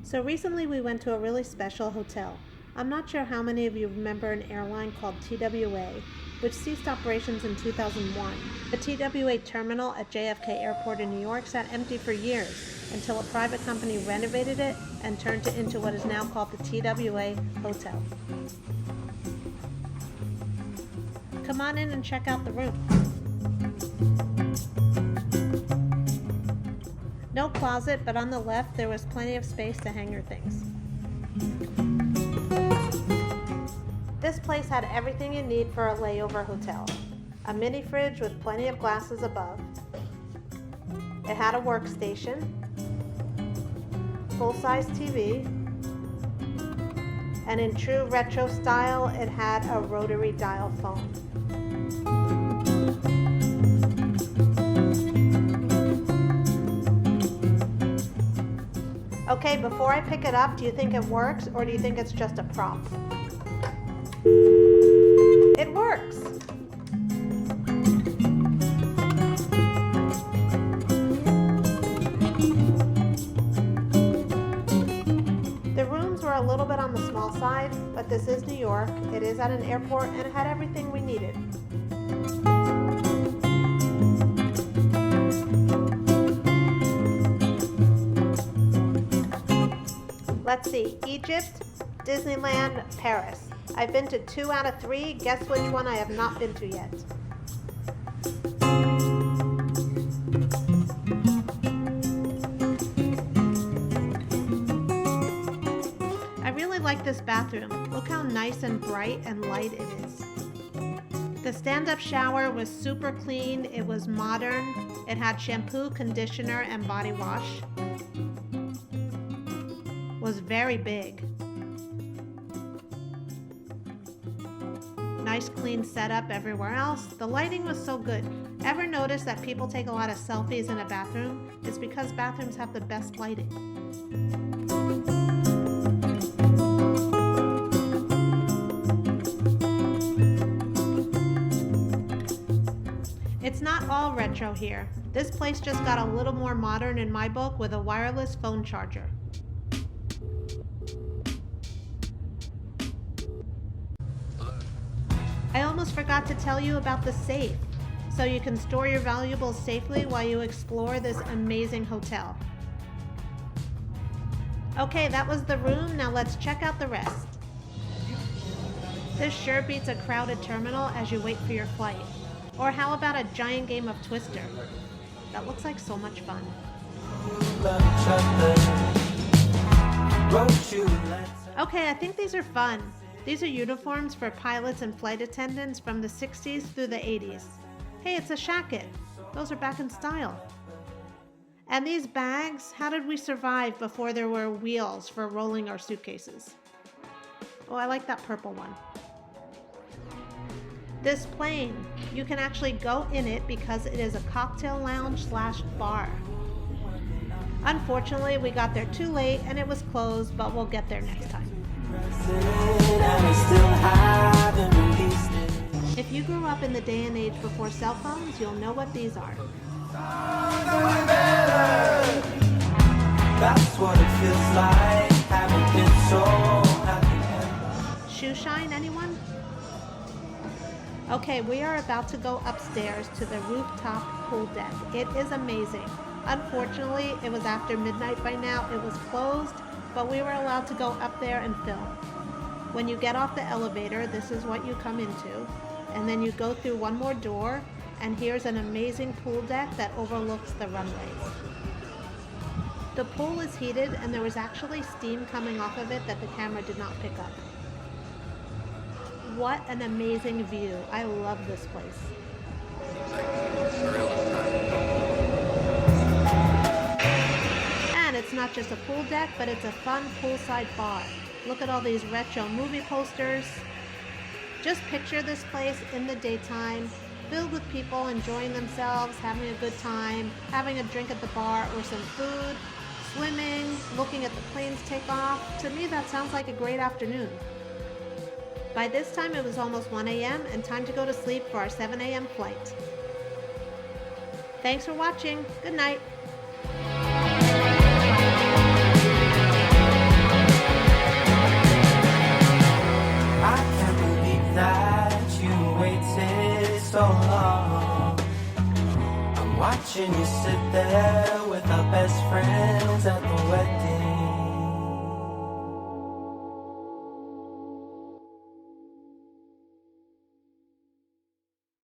So recently we went to a really special hotel. I'm not sure how many of you remember an airline called TWA, which ceased operations in 2001. The TWA terminal at JFK Airport in New York sat empty for years until a private company renovated it and turned it into what is now called the TWA Hotel. Come on in and check out the room. No closet, but on the left there was plenty of space to hang your things. This place had everything you need for a layover hotel. A mini fridge with plenty of glasses above. It had a workstation, full-size TV, and in true retro style, it had a rotary dial phone. Okay, before I pick it up, do you think it works or do you think it's just a prop? It works! The rooms were a little bit on the small side, but this is New York. It is at an airport and it had everything we needed. Let's see, Egypt, Disneyland, Paris. I've been to 2 out of 3. Guess which one I have not been to yet? I really like this bathroom. Look how nice and bright and light it is. The stand-up shower was super clean. It was modern. It had shampoo, conditioner, and body wash. Was very big. Nice clean setup everywhere else. The lighting was so good. Ever notice that people take a lot of selfies in a bathroom? It's because bathrooms have the best lighting. It's not all retro here. This place just got a little more modern in my book with a wireless phone charger. I almost forgot to tell you about the safe, so you can store your valuables safely while you explore this amazing hotel. Okay, that was the room. Now let's check out the rest. This sure beats a crowded terminal as you wait for your flight. Or how about a giant game of Twister? That looks like so much fun. Okay, I think these are fun. These are uniforms for pilots and flight attendants from the 60s through the 80s. Hey, it's a shacket. Those are back in style. And these bags, how did we survive before there were wheels for rolling our suitcases? Oh, I like that purple one. This plane, you can actually go in it because it is a cocktail lounge / bar. Unfortunately, we got there too late and it was closed, but we'll get there next time. If you grew up in the day and age before cell phones, you'll know what these are. That's what it feels like, having been so happy. Shoe shine, anyone? Okay, we are about to go upstairs to the rooftop pool deck. It is amazing. Unfortunately, it was after midnight by now. It was closed, but we were allowed to go up there and film. When you get off the elevator, this is what you come into, and then you go through one more door, and here's an amazing pool deck that overlooks the runways. The pool is heated, and there was actually steam coming off of it that the camera did not pick up. What an amazing view. I love this place. And it's not just a pool deck, but it's a fun poolside bar. Look at all these retro movie posters. Just picture this place in the daytime, filled with people enjoying themselves, having a good time, having a drink at the bar or some food, swimming, looking at the planes take off. To me, that sounds like a great afternoon. By this time, it was almost 1 a.m. and time to go to sleep for our 7 a.m. flight. Thanks for watching. Good night. that you waited so long. I'm watching you sit there with our best friends at the